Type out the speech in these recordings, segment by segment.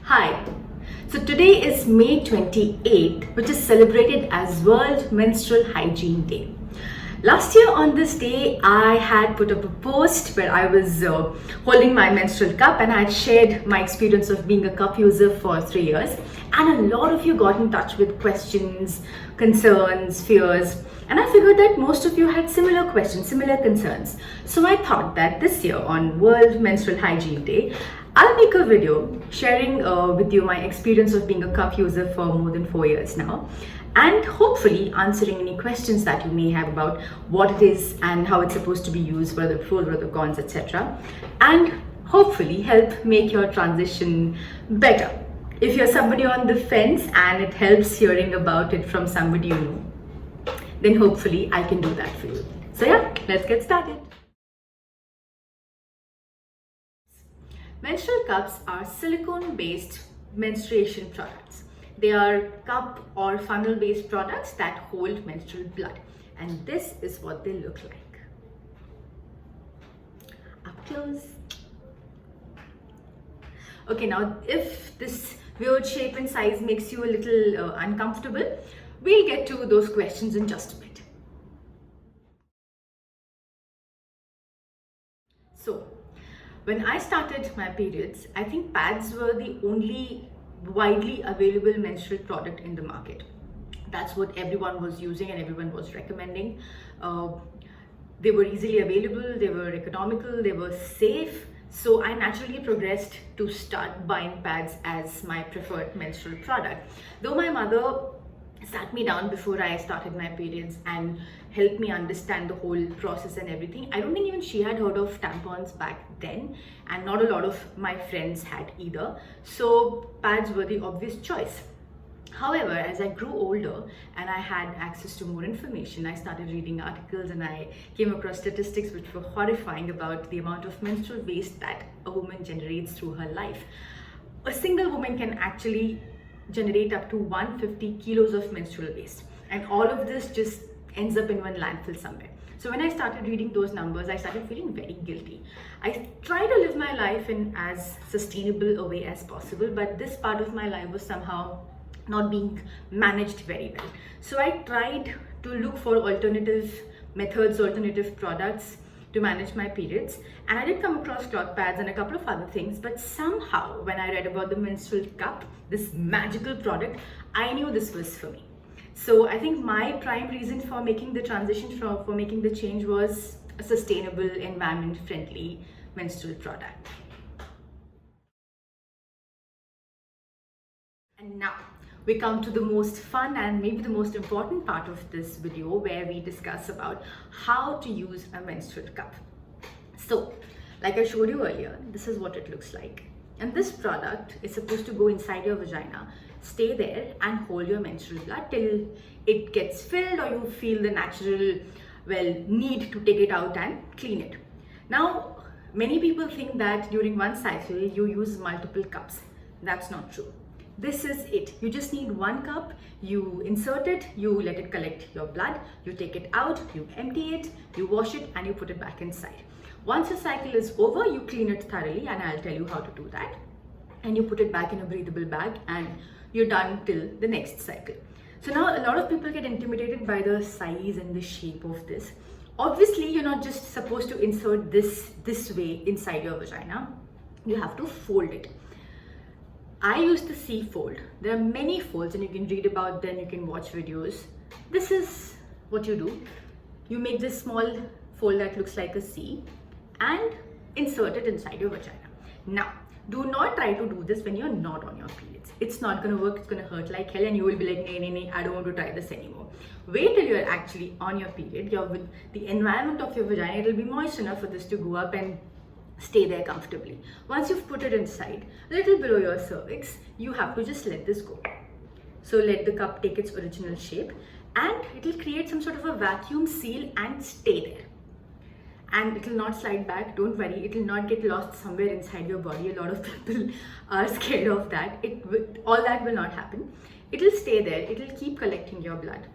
Hi. So today is May 28th, which is celebrated as World Menstrual Hygiene Day. Last year on this day, I had put up a post where I was holding my menstrual cup and I had shared my experience of being a cup user for 3 years. And a lot of you got in touch with questions, concerns, fears. And I figured that most of you had similar questions, similar concerns. So I thought that this year on World Menstrual Hygiene Day, I'll make a video sharing with you my experience of being a cup user for more than 4 years now, and hopefully answering any questions that you may have about what it is and how it's supposed to be used, what are the pros, what are the cons, etc. And hopefully help make your transition better. If you're somebody on the fence and it helps hearing about it from somebody you know, then hopefully I can do that for you. So yeah, let's get started. Menstrual cups are silicone-based menstruation products. They are cup or funnel-based products that hold menstrual blood. And this is what they look like. Up close. Okay, now if this weird shape and size makes you a little uncomfortable, we'll get to those questions in just a bit. So, when I started my periods, I think pads were the only widely available menstrual product in the market. That's what everyone was using and everyone was recommending. They were easily available, they were economical, they were safe. So I naturally progressed to start buying pads as my preferred menstrual product. Though my mother sat me down before I started my periods and helped me understand the whole process and everything, I don't think even she had heard of tampons back then, and not a lot of my friends had either. So pads were the obvious choice. However, as I grew older and I had access to more information, I started reading articles and I came across statistics which were horrifying about the amount of menstrual waste that a woman generates through her life. A single woman can actually generate up to 150 kilos of menstrual waste, and all of this just ends up in one landfill somewhere. So when I started reading those numbers, I started feeling very guilty. I try to live my life in as sustainable a way as possible, but this part of my life was somehow not being managed very well. So I tried to look for alternative methods, alternative products to manage my periods, and I did come across cloth pads and a couple of other things, but somehow when I read about the menstrual cup, this magical product, I knew this was for me. So I think my prime reason for making the transition, for making the change, was a sustainable, environment-friendly menstrual product. And now we come to the most fun and maybe the most important part of this video, where we discuss about how to use a menstrual cup. So, like I showed you earlier, this is what it looks like. And this product is supposed to go inside your vagina, stay there and hold your menstrual blood till it gets filled or you feel the natural, need to take it out and clean it. Now, many people think that during one cycle you use multiple cups. That's not true. This is it. You just need one cup, you insert it, you let it collect your blood, you take it out, you empty it, you wash it, and you put it back inside. Once your cycle is over, you clean it thoroughly, and I'll tell you how to do that. And you put it back in a breathable bag and you're done till the next cycle. So now a lot of people get intimidated by the size and the shape of this. Obviously, you're not just supposed to insert this way inside your vagina. You have to fold it. I use the C fold. There are many folds and you can read about them, you can watch videos. This is what you do. You make this small fold that looks like a C and insert it inside your vagina. Now, do not try to do this when you're not on your periods. It's not going to work, it's going to hurt like hell, and you will be like, nay, I don't want to try this anymore. Wait till you're actually on your period. You're with the environment of your vagina, it will be moist enough for this to go up and stay there comfortably. Once you've put it inside, a little below your cervix, you have to just let this go. So let the cup take its original shape and it will create some sort of a vacuum seal and stay there. And it will not slide back, don't worry, it will not get lost somewhere inside your body. A lot of people are scared of that. All that will not happen. It will stay there, it will keep collecting your blood.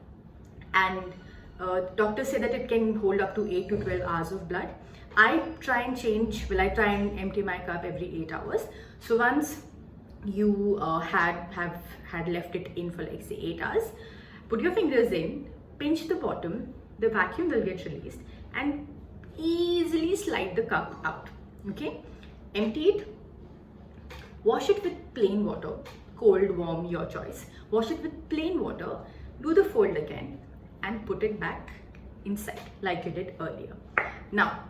And doctors say that it can hold up to 8 to 12 hours of blood. I try and empty my cup every 8 hours. So once you have had left it in for like say 8 hours. Put your fingers in, pinch the bottom, the vacuum will get released, and easily slide the cup out. Okay, empty it, wash it with plain water, cold, warm, your choice. Wash it with plain water, do the fold again, and put it back inside like you did earlier. Now,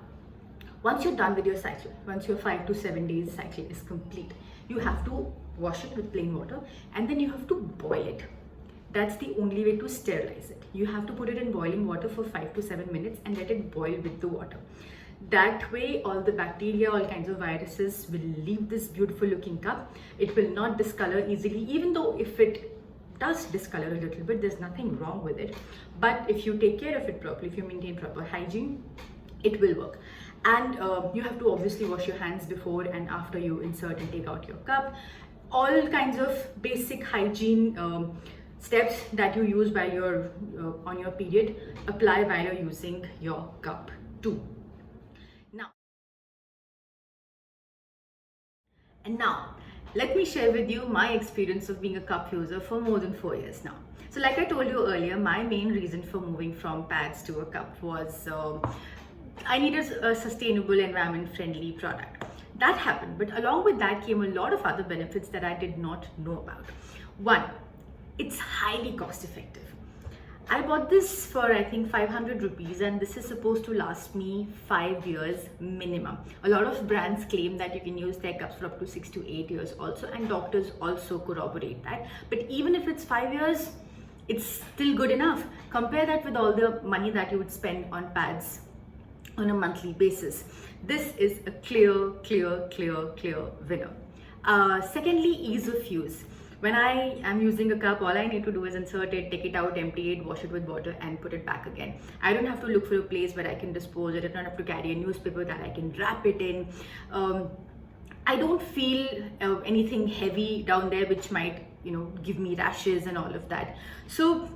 once you're done with your cycle, once your 5 to 7 days cycle is complete, you have to wash it with plain water and then you have to boil it. That's the only way to sterilize it. You have to put it in boiling water for 5 to 7 minutes and let it boil with the water. That way, all the bacteria, all kinds of viruses will leave this beautiful looking cup. It will not discolor easily, even though if it does discolor a little bit, there's nothing wrong with it. But if you take care of it properly, if you maintain proper hygiene, it will work. And you have to obviously wash your hands before and after you insert and take out your cup. All kinds of basic hygiene steps that you use while you're on your period, apply while you're using your cup too. Now, let me share with you my experience of being a cup user for more than 4 years now. So like I told you earlier, my main reason for moving from pads to a cup was I needed a sustainable, environment-friendly product. That happened, but along with that came a lot of other benefits that I did not know about. One, it's highly cost-effective. I bought this for I think 500 rupees and this is supposed to last me 5 years minimum. A lot of brands claim that you can use their cups for up to 6 to 8 years also, and doctors also corroborate that. But even if it's 5 years, it's still good enough. Compare that with all the money that you would spend on pads on a monthly basis. This is a clear winner. Secondly, ease of use. When I am using a cup, all I need to do is insert it, take it out, empty it, wash it with water and put it back again. I don't have to look for a place where I can dispose it. I don't have to carry a newspaper that I can wrap it in. I don't feel anything heavy down there which might, give me rashes and all of that. So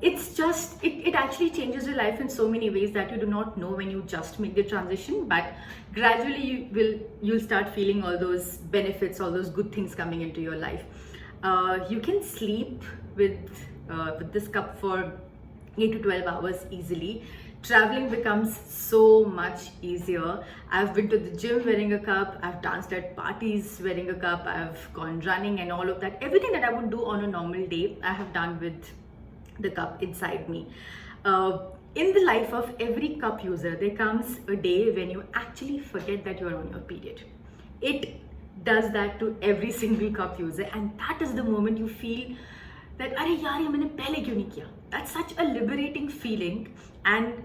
it's just, it actually changes your life in so many ways that you do not know when you just make the transition, but gradually you'll start feeling all those benefits, all those good things coming into your life. You can sleep with this cup for 8 to 12 hours easily. Traveling becomes so much easier. I've been to the gym wearing a cup, I've danced at parties wearing a cup, I've gone running and all of that. Everything that I would do on a normal day, I have done with the cup inside me. In the life of every cup user, there comes a day when you actually forget that you're on your period. It does that to every single cup user, and that is the moment you feel that, "Arey yaar, ye maine pehle kyun nahi kiya?" That's such a liberating feeling, and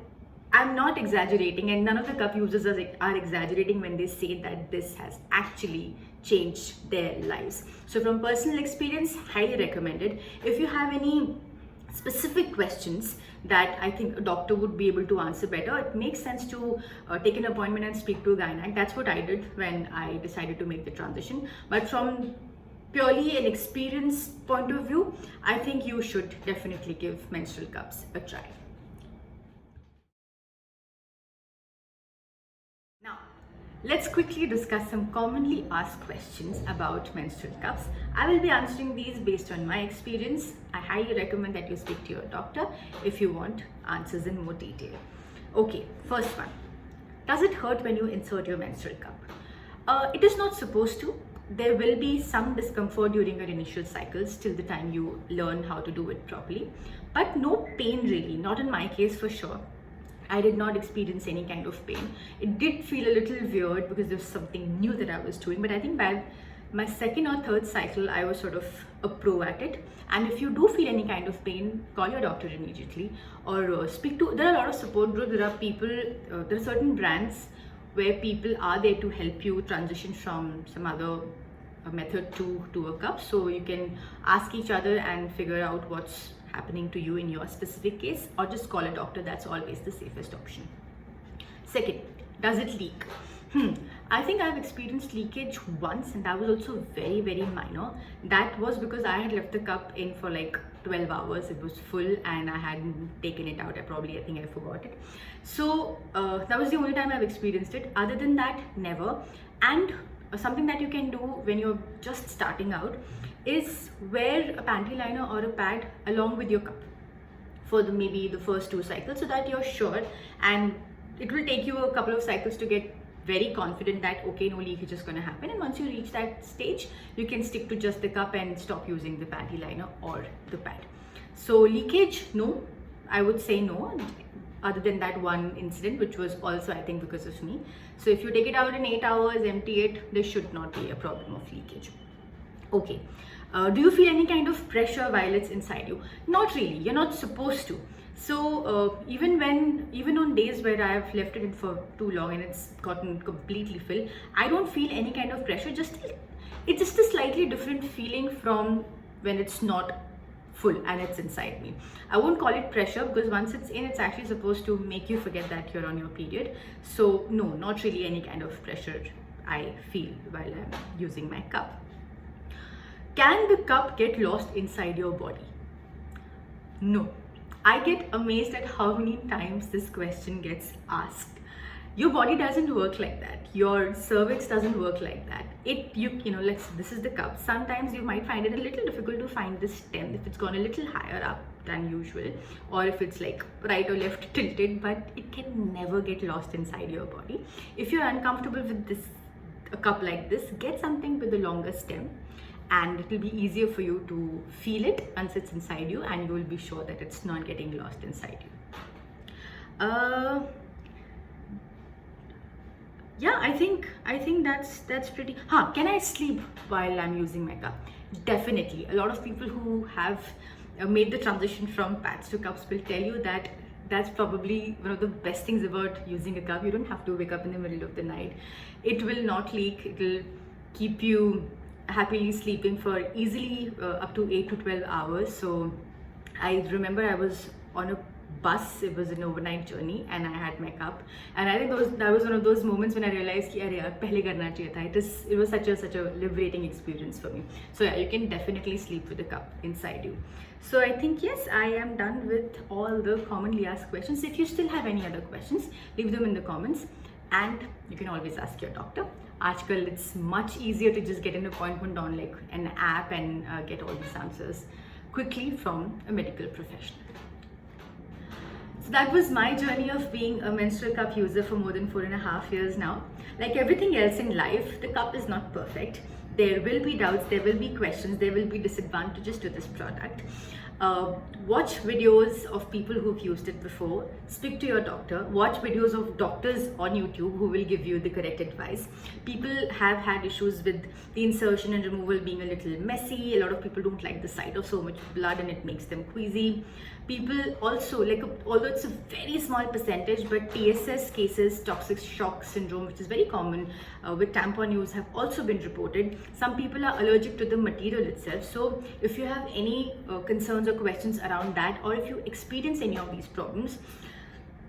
I'm not exaggerating, and none of the cup users are exaggerating when they say that this has actually changed their lives. So from personal experience, highly recommended. If you have any specific questions that I think a doctor would be able to answer better, it makes sense to take an appointment and speak to a gynec. That's what I did when I decided to make the transition. But from purely an experience point of view, I think you should definitely give menstrual cups a try. Now, let's quickly discuss some commonly asked questions about menstrual cups. I will be answering these based on my experience. I highly recommend that you speak to your doctor if you want answers in more detail. Okay, first one. Does it hurt when you insert your menstrual cup? It is not supposed to. There will be some discomfort during your initial cycles till the time you learn how to do it properly. But no pain really, not in my case for sure. I did not experience any kind of pain. It did feel a little weird because there was something new that I was doing, but I think by my second or third cycle, I was sort of a pro at it. And if you do feel any kind of pain, call your doctor immediately or speak to, there are a lot of support groups, there are people, there are certain brands where people are there to help you transition from some other method to a cup. So you can ask each other and figure out what's happening to you in your specific case, or just call a doctor. That's always the safest option. Second, does it leak? I think I've experienced leakage once, and that was also very minor. That was because I had left the cup in for like 12 hours. It was full and I hadn't taken it out. I think I forgot it. So that was the only time I've experienced it. Other than that, never. And something that you can do when you're just starting out is wear a panty liner or a pad along with your cup for maybe the first 2 cycles, so that you're sure, and it will take you a couple of cycles to get very confident that okay, no leakage is going to happen. And once you reach that stage, you can stick to just the cup and stop using the panty liner or the pad. So leakage, no, I would say no, other than that one incident, which was also I think because of me. So if you take it out in 8 hours, empty it, there should not be a problem of leakage. Okay. Do you feel any kind of pressure while it's inside you? Not really, you're not supposed to. So even on days where I have left it in for too long and it's gotten completely filled, I don't feel any kind of pressure. It's just a slightly different feeling from when it's not full and it's inside me. I won't call it pressure, because once it's in, it's actually supposed to make you forget that you're on your period. So no, not really any kind of pressure I feel while I'm using my cup. Can the cup get lost inside your body? No. I get amazed at how many times this question gets asked. Your body doesn't work like that. Your cervix doesn't work like that. This is the cup. Sometimes you might find it a little difficult to find the stem if it's gone a little higher up than usual, or if it's like right or left tilted, but it can never get lost inside your body. If you're uncomfortable with a cup like this, get something with a longer stem, and it will be easier for you to feel it once it's inside you, and you will be sure that it's not getting lost inside you. Yeah, I think that's pretty. Can I sleep while I'm using my cup? Definitely. A lot of people who have made the transition from pads to cups will tell you that that's probably one of the best things about using a cup. You don't have to wake up in the middle of the night. It will not leak. It will keep you happily sleeping for easily up to 8 to 12 hours. So I remember I was on a bus, it was an overnight journey, and I had my cup, and I think that was one of those moments when I realized कि अरे यार पहले करना चाहिए था. It was such a liberating experience for me. So yeah, you can definitely sleep with a cup inside you. So I think yes, I am done with all the commonly asked questions. If you still have any other questions, leave them in the comments, and you can always ask your doctor. Aajkal it's much easier to just get an appointment on like an app and get all these answers quickly from a medical professional. So that was my journey of being a menstrual cup user for more than 4.5 years now. Like everything else in life, the cup is not perfect. There will be doubts, there will be questions, there will be disadvantages to this product. Watch videos of people who've used it before, speak to your doctor, watch videos of doctors on YouTube who will give you the correct advice. People have had issues with the insertion and removal being a little messy. A lot of people don't like the sight of so much blood and it makes them queasy. People also, although it's a very small percentage, but TSS cases, toxic shock syndrome, which is very common with tampon use, have also been reported. Some people are allergic to the material itself. So if you have any concerns or questions around that, or if you experience any of these problems,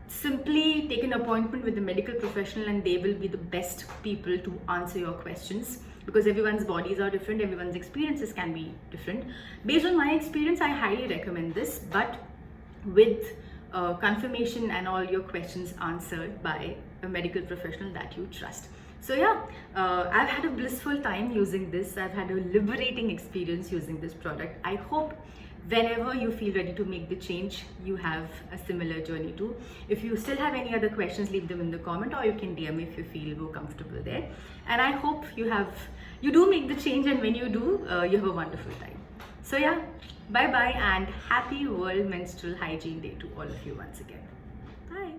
simply take an appointment with a medical professional and they will be the best people to answer your questions, because everyone's bodies are different, everyone's experiences can be different. Based on my experience, I highly recommend this, but with confirmation and all your questions answered by a medical professional that you trust. So yeah, I've had a blissful time using this. I've had a liberating experience using this product. I hope whenever you feel ready to make the change, you have a similar journey too. If you still have any other questions, leave them in the comment, or you can DM if you feel more comfortable there. And I hope you do make the change, and when you do, you have a wonderful time. So yeah, bye bye, and happy World Menstrual Hygiene Day to all of you once again. Bye.